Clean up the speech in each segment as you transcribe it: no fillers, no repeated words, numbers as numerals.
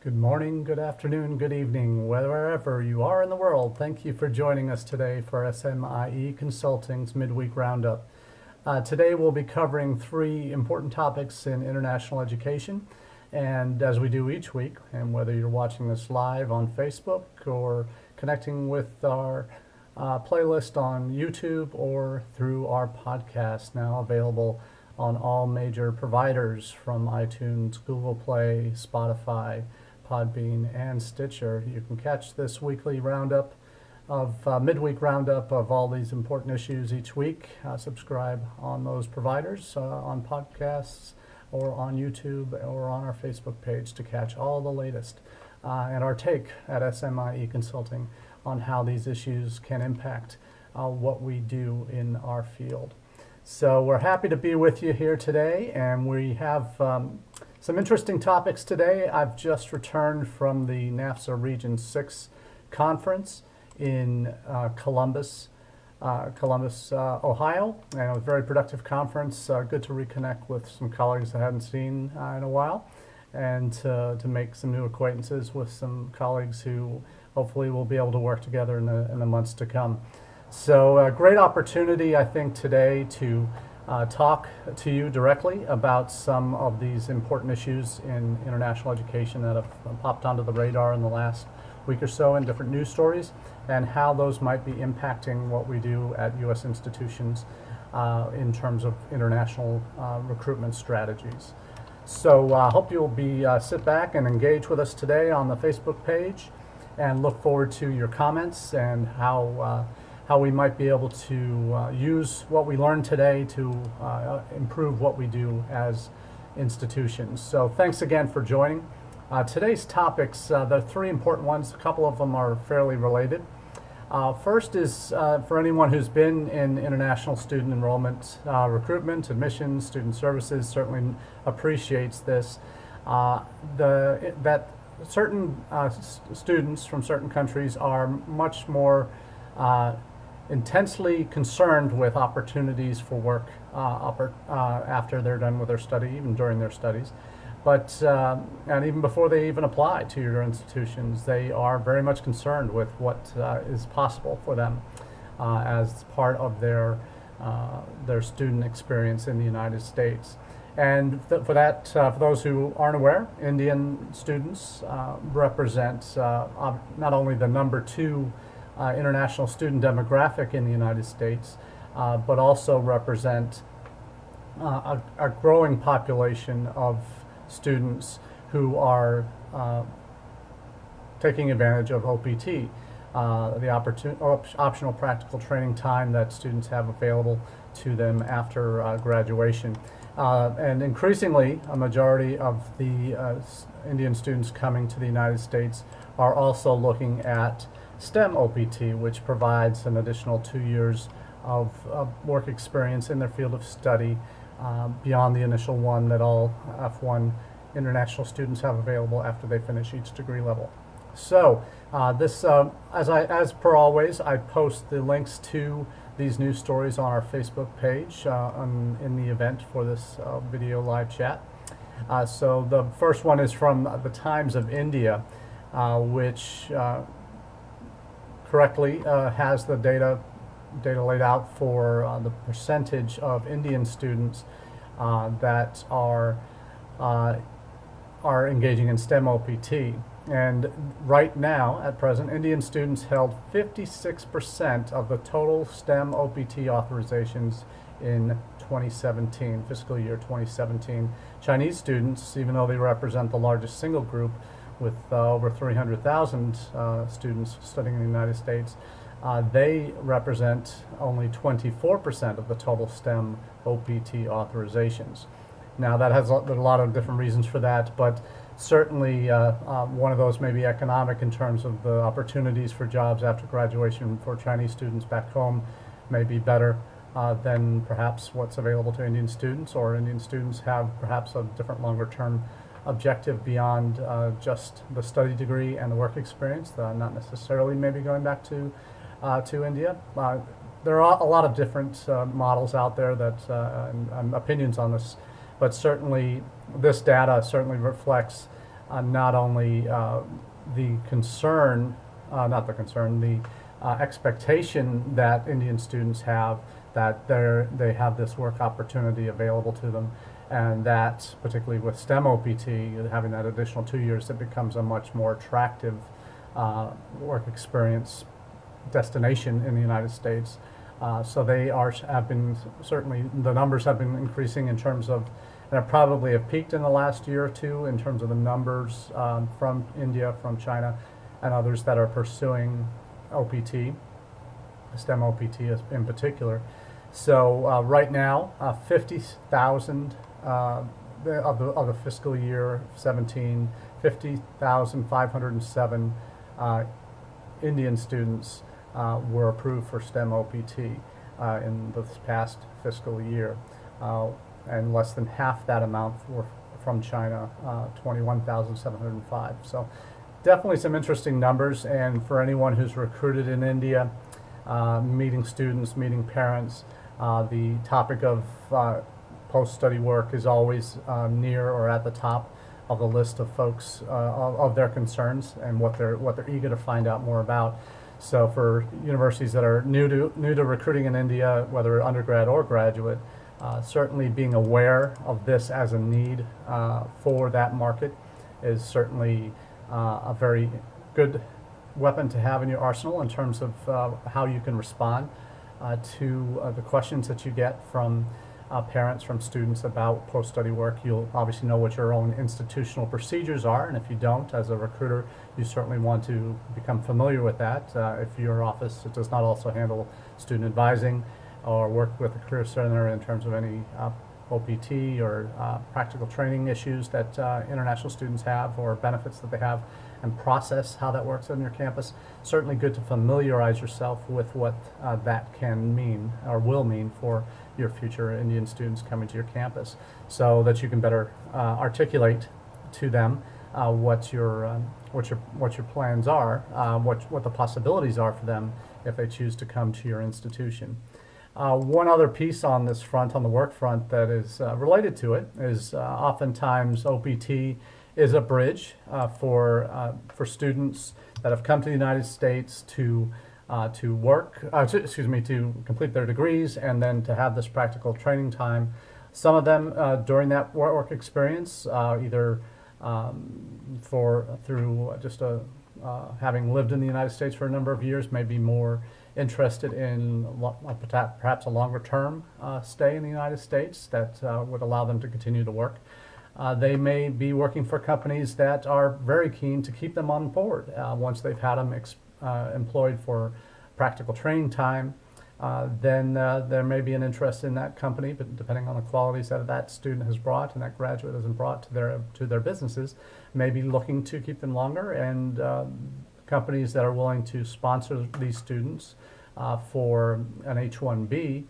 Good morning, good afternoon, good evening, wherever you are in the world. Thank you for joining us today for SMIE Consulting's Midweek Roundup. Today we'll be covering three important topics in international education, and as we do each week, and whether you're watching this live on Facebook or connecting with our playlist on YouTube or through our podcast, now available on all major providers from iTunes, Google Play, Spotify, Podbean, and Stitcher. You can catch this weekly roundup of midweek roundup of all these important issues each week. Subscribe on those providers, on podcasts, or on YouTube, or on our Facebook page to catch all the latest and our take at SMIE Consulting on how these issues can impact what we do in our field. So we're happy to be with you here today, and we have some interesting topics today. I've just returned from the NAFSA Region 6 conference in Columbus, Ohio, and it was a very productive conference. Good to reconnect with some colleagues I hadn't seen in a while, and to make some new acquaintances with some colleagues who hopefully will be able to work together in the months to come. So a great opportunity, I think, today to talk to you directly about some of these important issues in international education that have popped onto the radar in the last week or so in different news stories, and how those might be impacting what we do at U.S. institutions in terms of international recruitment strategies. So I hope you'll sit back and engage with us today on the Facebook page, and look forward to your comments and how we might be able to use what we learned today to improve what we do as institutions. So thanks again for joining. Today's topics, there are three important ones. A couple of them are fairly related. First is for anyone who's been in international student enrollment, recruitment, admissions, student services, certainly appreciates this. That certain students from certain countries are much more intensely concerned with opportunities for work after they're done with their study, even during their studies. But and even before they even apply to your institutions, they are very much concerned with what is possible for them as part of their student experience in the United States. And for those who aren't aware, Indian students represent not only the number 2 international student demographic in the United States, but also represent a growing population of students who are taking advantage of OPT, the optional practical training time that students have available to them after graduation. And increasingly, a majority of the Indian students coming to the United States are also looking at STEM OPT, which provides an additional 2 years of work experience in their field of study beyond the initial one that all F1 international students have available after they finish each degree level. So as per always, I post the links to these news stories on our Facebook page in the event for this video live chat. So the first one is from the Times of India, which correctly has the data laid out for the percentage of Indian students that are engaging in STEM OPT. And right now, at present, Indian students held 56% of the total STEM OPT authorizations in 2017, fiscal year 2017. Chinese students, even though they represent the largest single group with over 300,000 students studying in the United States, they represent only 24% of the total STEM OPT authorizations. Now that has a lot of different reasons for that, but certainly one of those may be economic in terms of the opportunities for jobs after graduation for Chinese students back home may be better than perhaps what's available to Indian students, or Indian students have perhaps a different longer term objective beyond just the study degree and the work experience, not necessarily maybe going back to India. There are a lot of different models out there and opinions on this, but certainly this data certainly reflects not only the concern, not the concern, the expectation that Indian students have that they have this work opportunity available to them, and that particularly with STEM OPT, having that additional 2 years, it becomes a much more attractive work experience destination in the United States. So they have been, certainly the numbers have been increasing in terms of, and probably have peaked in the last year or two in terms of the numbers from India, from China, and others that are pursuing OPT, STEM OPT in particular. So right now, 50,000 of the fiscal year 17, 50,507 Indian students were approved for STEM OPT in this past fiscal year. And less than half that amount were from China, 21,705. So definitely some interesting numbers, and for anyone who's recruited in India, meeting students, meeting parents, the topic of post-study work is always near or at the top of the list of folks of their concerns and what they're eager to find out more about. So for universities that are new to recruiting in India, whether undergrad or graduate, certainly being aware of this as a need for that market is certainly a very good weapon to have in your arsenal in terms of how you can respond to the questions that you get from parents, from students about post-study work. You'll obviously know what your own institutional procedures are, and if you don't, as a recruiter, you certainly want to become familiar with that. If your office does not also handle student advising or work with the Career Center in terms of any OPT or practical training issues that international students have, or benefits that they have, and process how that works on your campus, certainly good to familiarize yourself with what that can mean or will mean for your future Indian students coming to your campus, so that you can better articulate to them what your plans are, what the possibilities are for them if they choose to come to your institution. One other piece on this front, on the work front, that is related to it is oftentimes OPT is a bridge for students that have come to the United States to complete their degrees and then to have this practical training time. Some of them during that work experience, either through just having lived in the United States for a number of years, may be more interested in perhaps a longer term stay in the United States that would allow them to continue to work. They may be working for companies that are very keen to keep them on board once they've had them employed for practical training time. Then there may be an interest in that company, but depending on the qualities that that student has brought and that graduate has brought to their businesses, may be looking to keep them longer. And companies that are willing to sponsor these students for an H-1B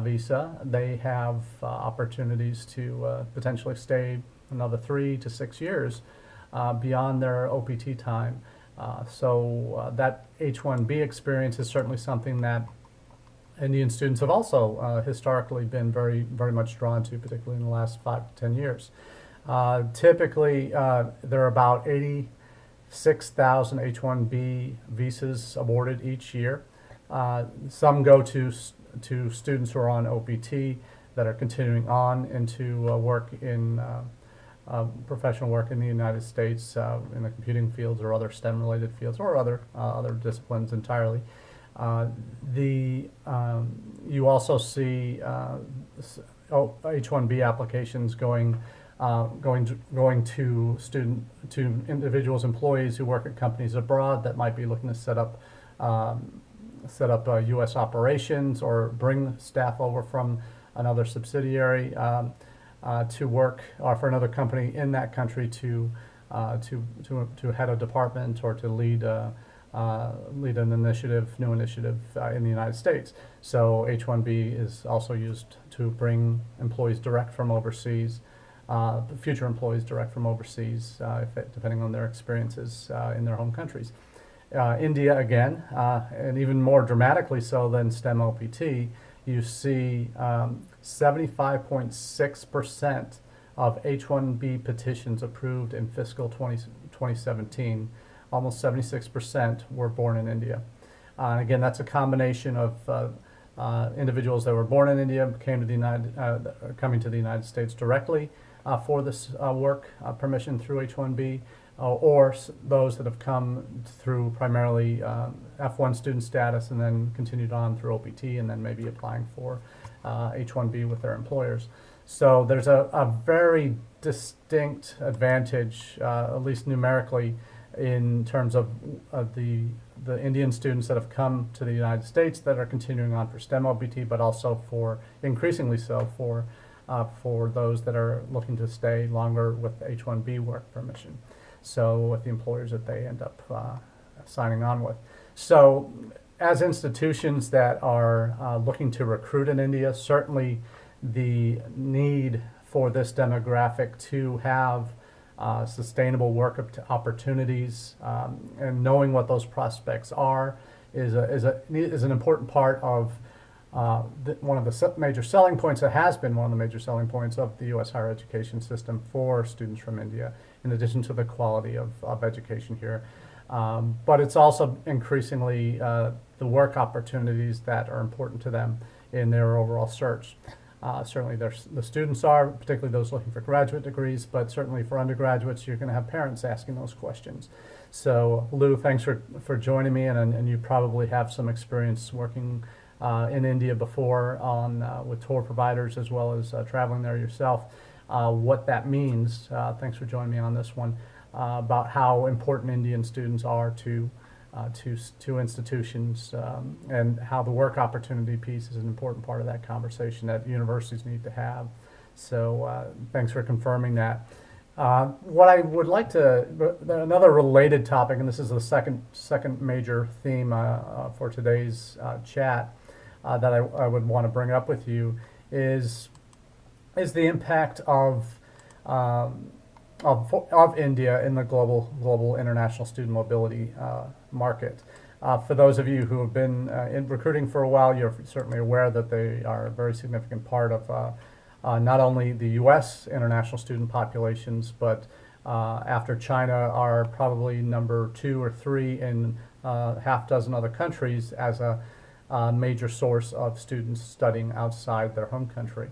visa, they have opportunities to potentially stay another 3 to 6 years beyond their OPT time. So that H-1B experience is certainly something that Indian students have also historically been very, very much drawn to, particularly in the last 5 to 10 years. Typically, there are about 86,000 H-1B visas awarded each year. Some go to students who are on OPT that are continuing on into work in professional work in the United States in the computing fields or other STEM-related fields, or other disciplines entirely. You also see H-1B applications going to individuals, employees who work at companies abroad that might be looking to set up U.S. operations or bring staff over from another subsidiary to work, or for another company in that country to head a department or to lead an new initiative in the United States. So H-1B is also used to bring employees direct from overseas, future employees direct from overseas, depending on their experiences in their home countries. India, again, and even more dramatically so than STEM OPT, you see 75.6% of H-1B petitions approved in fiscal 2017, almost 76% were born in India. And again, that's a combination of individuals that were born in India came to the coming to the United States directly for this work permission through H-1B, or those that have come through primarily F1 student status and then continued on through OPT and then maybe applying for H-1B with their employers. So there's a very distinct advantage, at least numerically, in terms of the Indian students that have come to the United States that are continuing on for STEM OPT, but also for, increasingly so, for those that are looking to stay longer with H-1B work permission. So with the employers that they end up signing on with. So as institutions that are looking to recruit in India, certainly the need for this demographic to have sustainable work opportunities and knowing what those prospects are is an important part of one of the major selling points that has been one of the major selling points of the U.S. higher education system for students from India, in addition to the quality of education here. But it's also increasingly the work opportunities that are important to them in their overall search. Certainly the students are, particularly those looking for graduate degrees, but certainly for undergraduates, you're going to have parents asking those questions. So Lou, thanks for joining me, and you probably have some experience working in India before with tour providers as well as traveling there yourself. What that means, thanks for joining me on this one, about how important Indian students are to institutions, and how the work opportunity piece is an important part of that conversation that universities need to have. So thanks for confirming that. What I would like to, another related topic, and this is the second major theme for today's chat that I would want to bring up with you, is the impact of India in the global international student mobility market. For those of you who have been in recruiting for a while, you're certainly aware that they are a very significant part of not only the U.S. international student populations, but after China are probably number 2 or 3 in half dozen other countries as a major source of students studying outside their home country.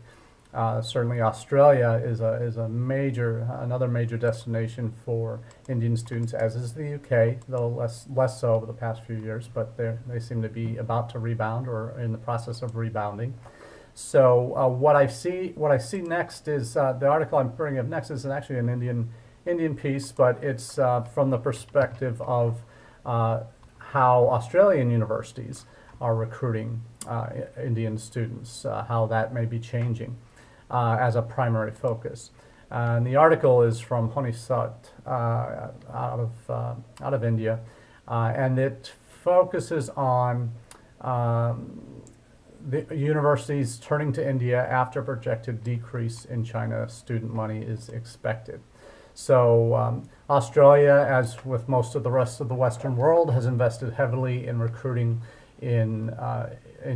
Certainly Australia is another major destination for Indian students, as is the UK, though less so over the past few years, but they seem to be about to rebound or in the process of rebounding. So what I see next is the article I'm bringing up next is actually an Indian piece, but it's from the perspective of how Australian universities are recruiting Indian students, how that may be changing as a primary focus. And the article is from Honisat out of India, and it focuses on the universities turning to India after projected decrease in China student money is expected. So Australia, as with most of the rest of the Western world, has invested heavily in recruiting in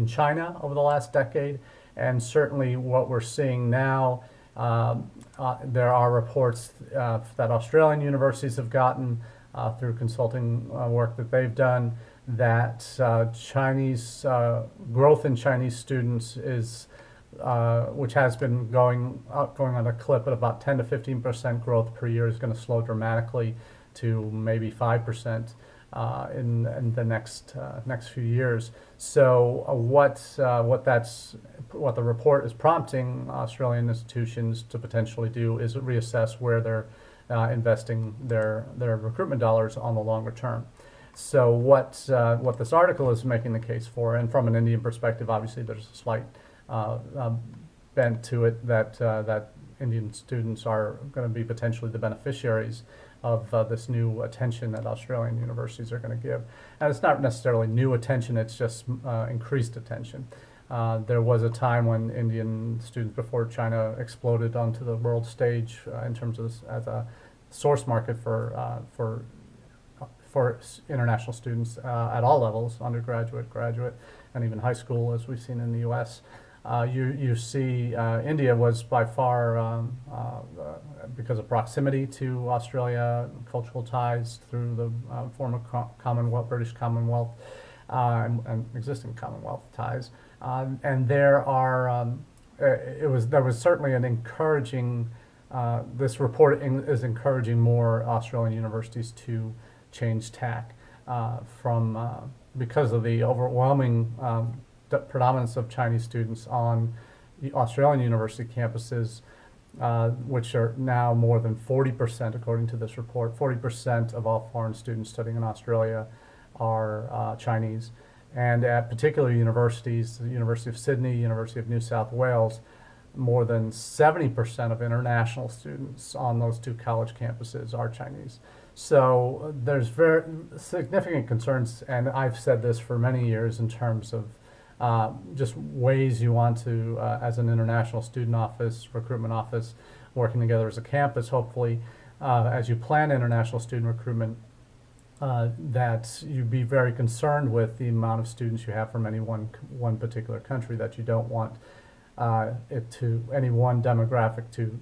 China over the last decade. And certainly what we're seeing now, there are reports that Australian universities have gotten through consulting work that they've done, that Chinese growth in Chinese students is, which has been going on a clip at about 10 to 15% growth per year, is going to slow dramatically to maybe 5% in the next few years. So what the report is prompting Australian institutions to potentially do is reassess where they're investing their recruitment dollars on the longer term. So what this article is making the case for, and from an Indian perspective, obviously there's a slight bent to it that Indian students are going to be potentially the beneficiaries of this new attention that Australian universities are going to give. And it's not necessarily new attention, it's just increased attention. There was a time when Indian students, before China exploded onto the world stage in terms of as a source market for international students at all levels, undergraduate, graduate, and even high school, as we've seen in the U.S., You see India was by far, because of proximity to Australia, cultural ties through the former Commonwealth, British Commonwealth, and existing Commonwealth ties. And there was certainly an encouraging, this report is encouraging more Australian universities to change tack because of the overwhelming predominance of Chinese students on the Australian university campuses, which are now more than 40%, according to this report. 40% of all foreign students studying in Australia are Chinese. And at particular universities, the University of Sydney, University of New South Wales, more than 70% of international students on those two college campuses are Chinese. So there's very significant concerns, and I've said this for many years in terms of just ways you want to, as an international student office, recruitment office, working together as a campus, hopefully, as you plan international student recruitment, that you be very concerned with the amount of students you have from any one particular country, that you don't want any one demographic to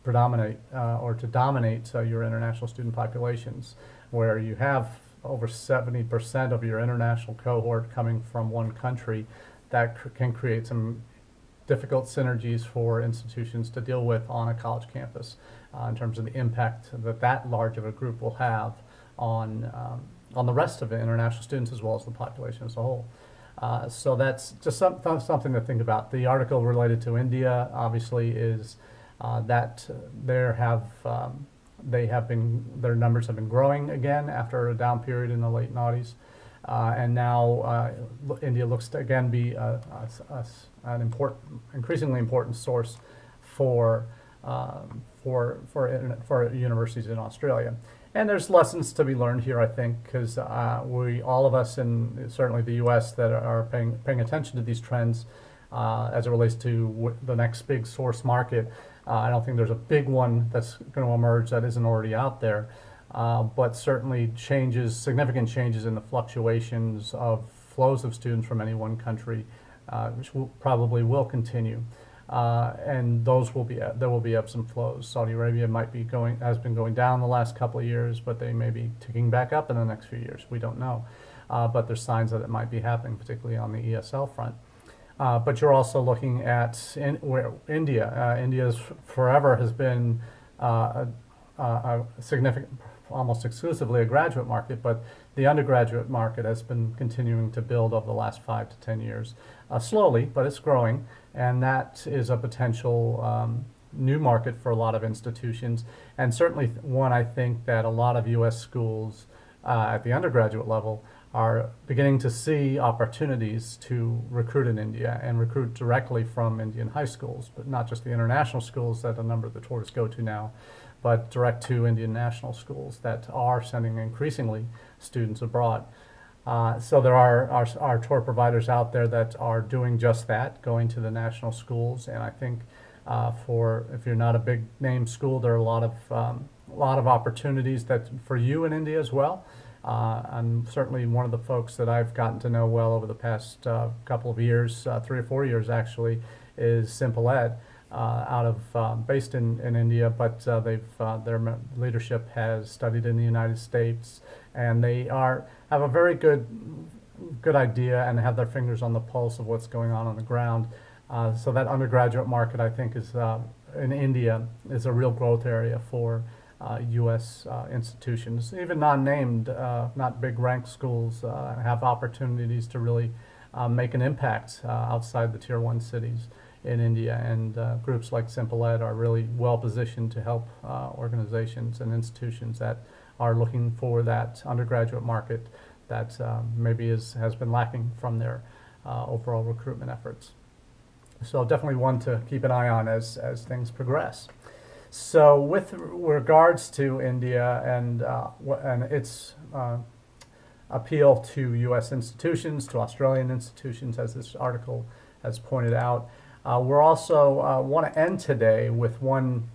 predominate or to dominate your international student populations, where you have over 70% of your international cohort coming from one country. That can create some difficult synergies for institutions to deal with on a college campus in terms of the impact that large of a group will have on the rest of the international students as well as the population as a whole. So that's just something to think about. The article related to India obviously is that their numbers have been growing again after a down period in the late noughties, and now India looks to again be an increasingly important source for universities in Australia. And there's lessons to be learned here, I think, because all of us, and certainly the U.S., that are paying attention to these trends as it relates to the next big source market. I don't think there's a big one that's going to emerge that isn't already out there, but certainly significant changes in the fluctuations of flows of students from any one country, which probably will continue. And there will be ebbs and flows. Saudi Arabia has been going down the last couple of years, but they may be ticking back up in the next few years. We don't know, but there's signs that it might be happening, particularly on the ESL front. But you're also looking at India. India's forever has been a significant, almost exclusively a graduate market, but the undergraduate market has been continuing to build over the last 5 to 10 years, slowly, but it's growing, and that is a potential new market for a lot of institutions, and certainly one I think that a lot of U.S. schools at the undergraduate level are beginning to see opportunities to recruit in India and recruit directly from Indian high schools, but not just the international schools that a number of the tourists go to now, but direct to Indian national schools that are sending increasingly students abroad. So there are tour providers out there that are doing just that, going to the national schools, and I think if you're not a big name school, there are a lot of opportunities for you in India as well. I'm certainly one of the folks that I've gotten to know well over the past couple of years, 3 or 4 years actually, is Simple Ed, based in India, but their leadership has studied in the United States, and they have a very good idea and have their fingers on the pulse of what's going on the ground. So that undergraduate market, I think, is in India is a real growth area for U.S. institutions. Even non-named, not big ranked schools have opportunities to really make an impact outside the Tier 1 cities in India, and groups like Simple Ed are really well positioned to help organizations and institutions that are looking for that undergraduate market that maybe has been lacking from their overall recruitment efforts. So definitely one to keep an eye on as things progress. So with regards to India and its appeal to U.S. institutions, to Australian institutions, as this article has pointed out, we're also want to end today with one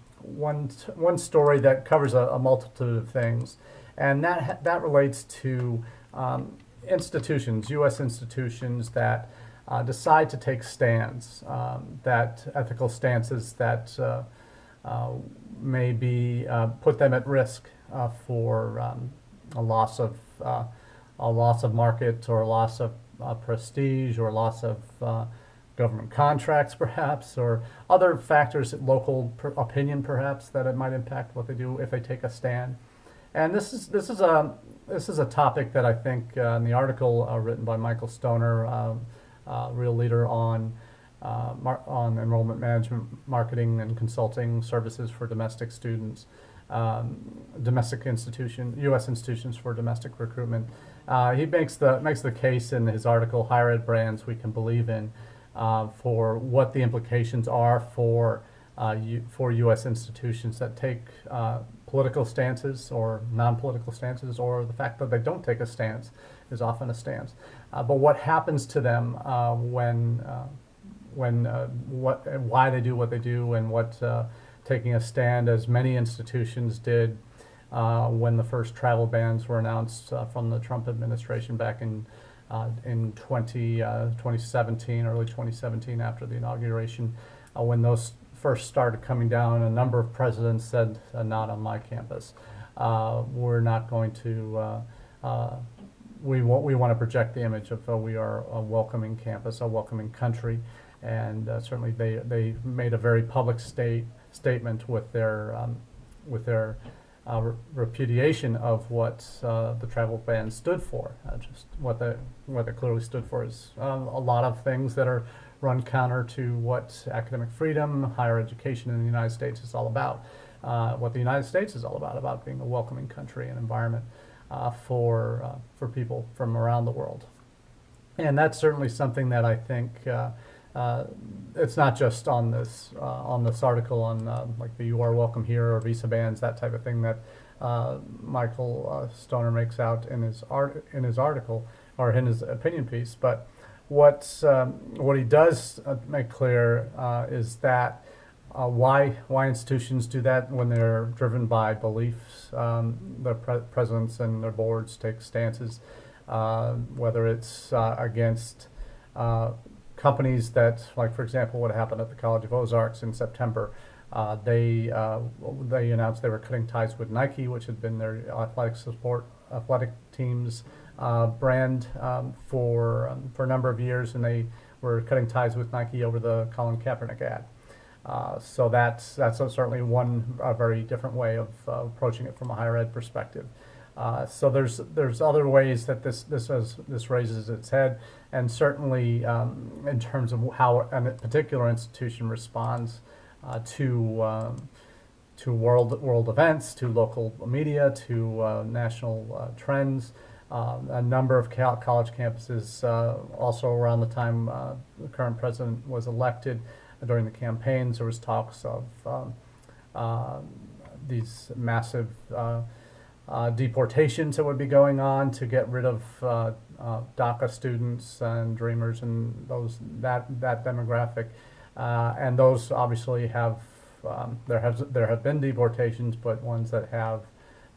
story that covers a multitude of things, and that relates to institutions, U.S. institutions that decide to take stands, that ethical stances that may be put them at risk for a loss of market, or a loss of prestige, or loss of government contracts, perhaps, or other factors, local opinion, perhaps, that it might impact what they do if they take a stand. And this is a topic that I think in the article written by Michael Stoner, real leader on enrollment management, marketing, and consulting services for domestic students, domestic U.S. institutions for domestic recruitment. He makes the case in his article, Higher Ed Brands We Can Believe In, for what the implications are for U.S. institutions that take political stances or non-political stances, or the fact that they don't take a stance is often a stance. But what happens to them why they do what they do, and what taking a stand, as many institutions did when the first travel bans were announced from the Trump administration back in 2017, early 2017, after the inauguration. When those first started coming down, a number of presidents said, not on my campus. We're not going to, we want to project the image of we are a welcoming campus, a welcoming country. And certainly they made a very public statement with their repudiation of what the travel ban stood for. Just what it clearly stood for is a lot of things that are run counter to what academic freedom, higher education in the United States is all about. What the United States is all about being a welcoming country and environment for people from around the world. And that's certainly something that I think it's not just on this article on like the "You Are Welcome Here" or visa bans, that type of thing that Michael Stoner makes out in his article, or in his opinion piece. But what he does make clear is that why institutions do that when they're driven by beliefs. The presidents and their boards take stances, whether it's against companies that, like, for example, what happened at the College of Ozarks in September. They announced they were cutting ties with Nike, which had been their athletic team's brand for a number of years, and they were cutting ties with Nike over the Colin Kaepernick ad. So that's certainly one very different way of approaching it from a higher ed perspective. So there's other ways that this raises its head, and certainly in terms of how a particular institution responds to world events, to local media, to national trends. A number of college campuses, also around the time the current president was elected, during the campaigns, there was talks of these massive deportations that would be going on to get rid of DACA students and Dreamers and that demographic, and those obviously have there have been deportations, but ones that have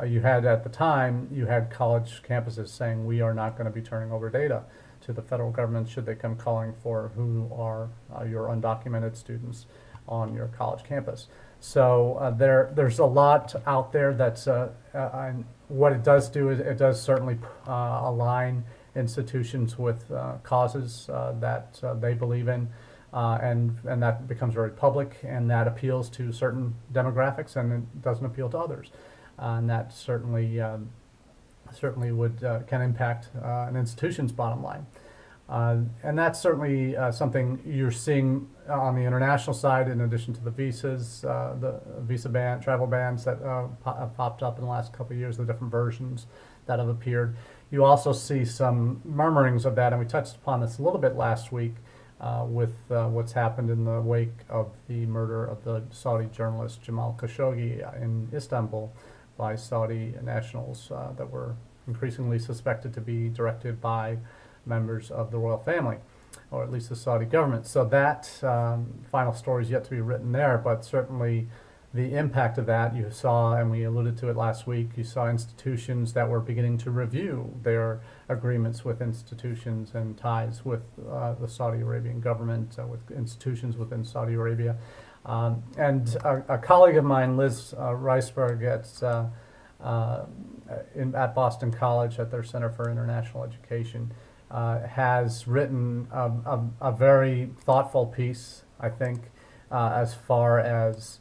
you had at the time, you had college campuses saying, we are not going to be turning over data to the federal government should they come calling for who are your undocumented students on your college campus. So there's a lot out there that's and what it does do is it does certainly align institutions with causes that they believe in, and that becomes very public, and that appeals to certain demographics, and it doesn't appeal to others, and that certainly would can impact an institution's bottom line. And that's certainly something you're seeing on the international side, in addition to the visas, the visa ban, travel bans that have popped up in the last couple of years, the different versions that have appeared. You also see some murmurings of that, and we touched upon this a little bit last week with what's happened in the wake of the murder of the Saudi journalist Jamal Khashoggi in Istanbul by Saudi nationals that were increasingly suspected to be directed by members of the royal family, or at least the Saudi government. So that final story is yet to be written there, but certainly the impact of that, you saw, and we alluded to it last week, you saw institutions that were beginning to review their agreements with institutions and ties with the Saudi Arabian government, with institutions within Saudi Arabia. And a colleague of mine, Liz Reisberg at Boston College at their Center for International Education, has written a very thoughtful piece, I think, as far as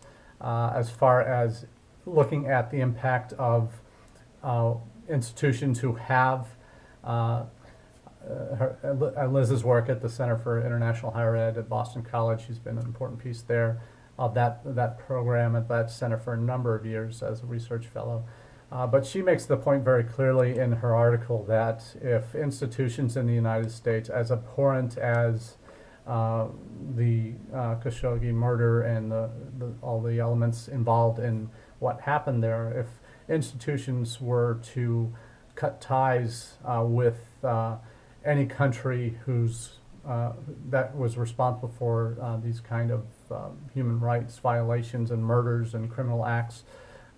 looking at the impact of institutions who have Liz's work at the Center for International Higher Ed at Boston College. She's been an important piece there of that program at that center for a number of years as a research fellow. But she makes the point very clearly in her article that if institutions in the United States, as abhorrent as the Khashoggi murder and all the elements involved in what happened there, if institutions were to cut ties with any country that was responsible for these kind of human rights violations and murders and criminal acts,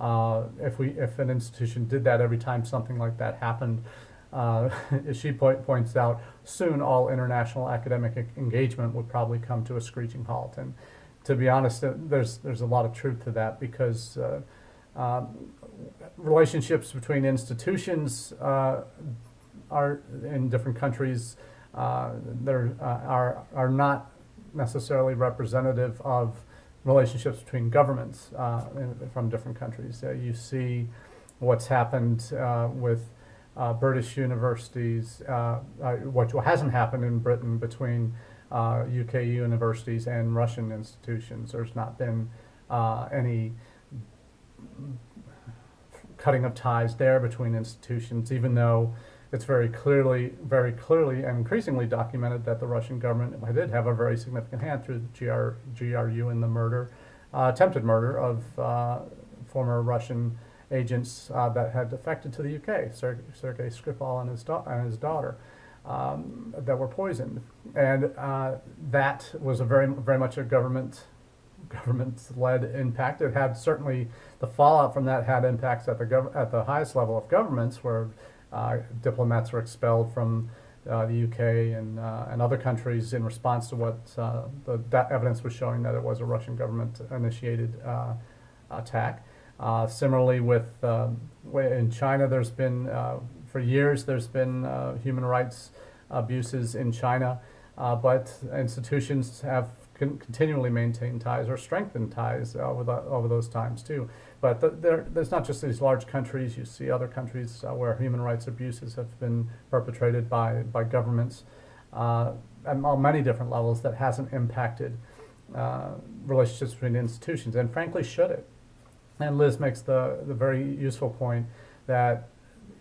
if an institution did that every time something like that happened, as she points out, soon all international academic engagement would probably come to a screeching halt. And to be honest, there's a lot of truth to that, because relationships between institutions are in different countries are not necessarily representative of relationships between governments from different countries. You see what's happened with British universities, what hasn't happened in Britain between UK universities and Russian institutions. There's not been any cutting of ties there between institutions, even though it's very clearly and increasingly documented that the Russian government did have a very significant hand through the GRU in the attempted murder of former Russian agents that had defected to the UK, Sergei Skripal and his daughter, that were poisoned, and that was a very much a government-led impact. It had certainly the fallout from that had impacts at the highest level of governments, where diplomats were expelled from the UK and other countries in response to what that evidence was showing that it was a Russian government-initiated attack. Similarly, in China, there's been for years there's been human rights abuses in China, but institutions have continually maintained ties or strengthened ties over those times too. But there's not just these large countries. You see other countries where human rights abuses have been perpetrated by governments at many different levels that hasn't impacted relationships between institutions, and frankly should it. And Liz makes the very useful point that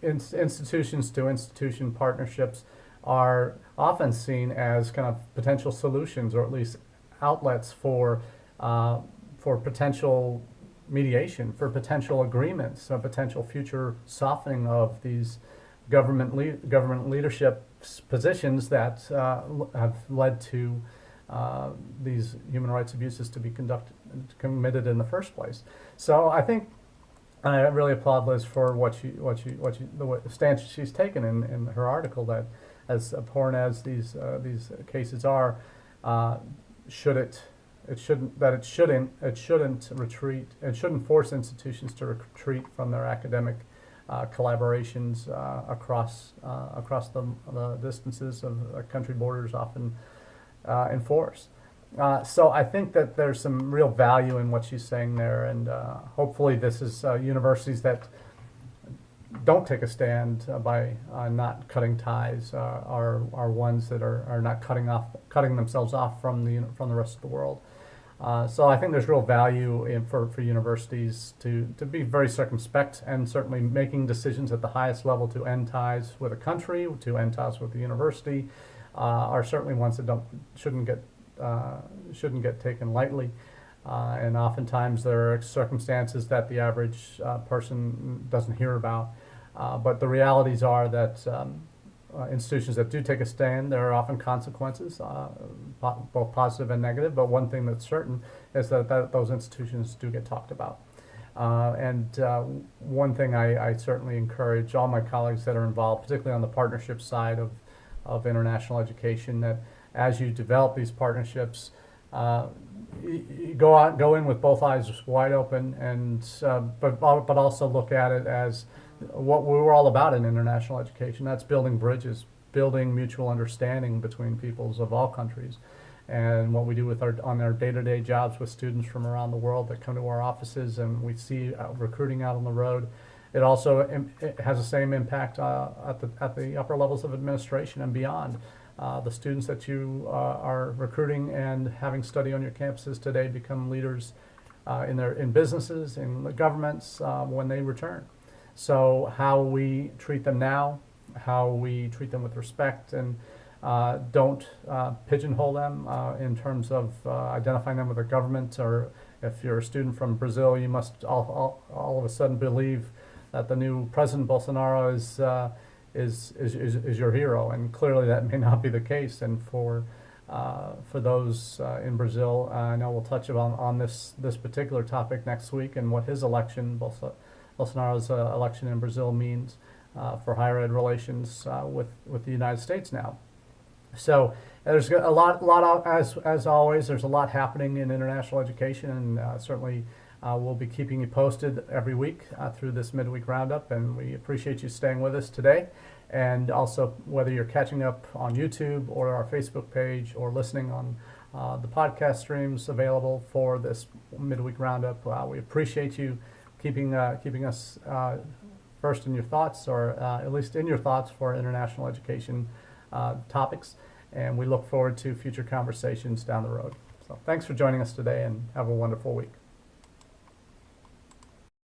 institutions to institution partnerships are often seen as kind of potential solutions, or at least outlets for potential mediation, for potential agreements, a potential future softening of these government leadership positions that have led to these human rights abuses to be committed in the first place. So I think I really applaud Liz for the stance she's taken in her article, that as abhorrent as these cases are, it shouldn't force institutions to retreat from their academic collaborations across the distances of country borders often enforce. So I think that there's some real value in what she's saying there, and hopefully this is universities that don't take a stand by not cutting ties are ones that are not cutting themselves off from the rest of the world. So I think there's real value for universities to be very circumspect, and certainly making decisions at the highest level to end ties with a country, to end ties with the university, are certainly ones that shouldn't get taken lightly. And oftentimes there are circumstances that the average person doesn't hear about. But the realities are that institutions that do take a stand, there are often consequences, both positive and negative, but one thing that's certain is that those institutions do get talked about. One thing I certainly encourage all my colleagues that are involved, particularly on the partnership side of international education, that as you develop these partnerships, you go in with both eyes wide open, but also look at it as what we're all about in international education. That's building bridges, building mutual understanding between peoples of all countries. And what we do on our day-to-day jobs with students from around the world that come to our offices, and we see recruiting out on the road, it also it has the same impact at the upper levels of administration and beyond. The students that you are recruiting and having study on your campuses today become leaders in businesses, in the governments when they return. So how we treat them now, how we treat them with respect, and don't pigeonhole them in terms of identifying them with a government, or if you're a student from Brazil, you must all of a sudden believe that the new President Bolsonaro is your hero, and clearly that may not be the case. And for those in Brazil, I know we'll touch on this particular topic next week, and what his election, Bolsonaro's election in Brazil, means for higher ed relations with the United States now. So there's a lot as always. There's a lot happening in international education, and certainly we'll be keeping you posted every week through this midweek roundup. And we appreciate you staying with us today. And also, whether you're catching up on YouTube or our Facebook page, or listening on the podcast streams available for this midweek roundup, we appreciate you keeping us first in your thoughts, or at least in your thoughts, for international education topics. And we look forward to future conversations down the road. So thanks for joining us today, and have a wonderful week.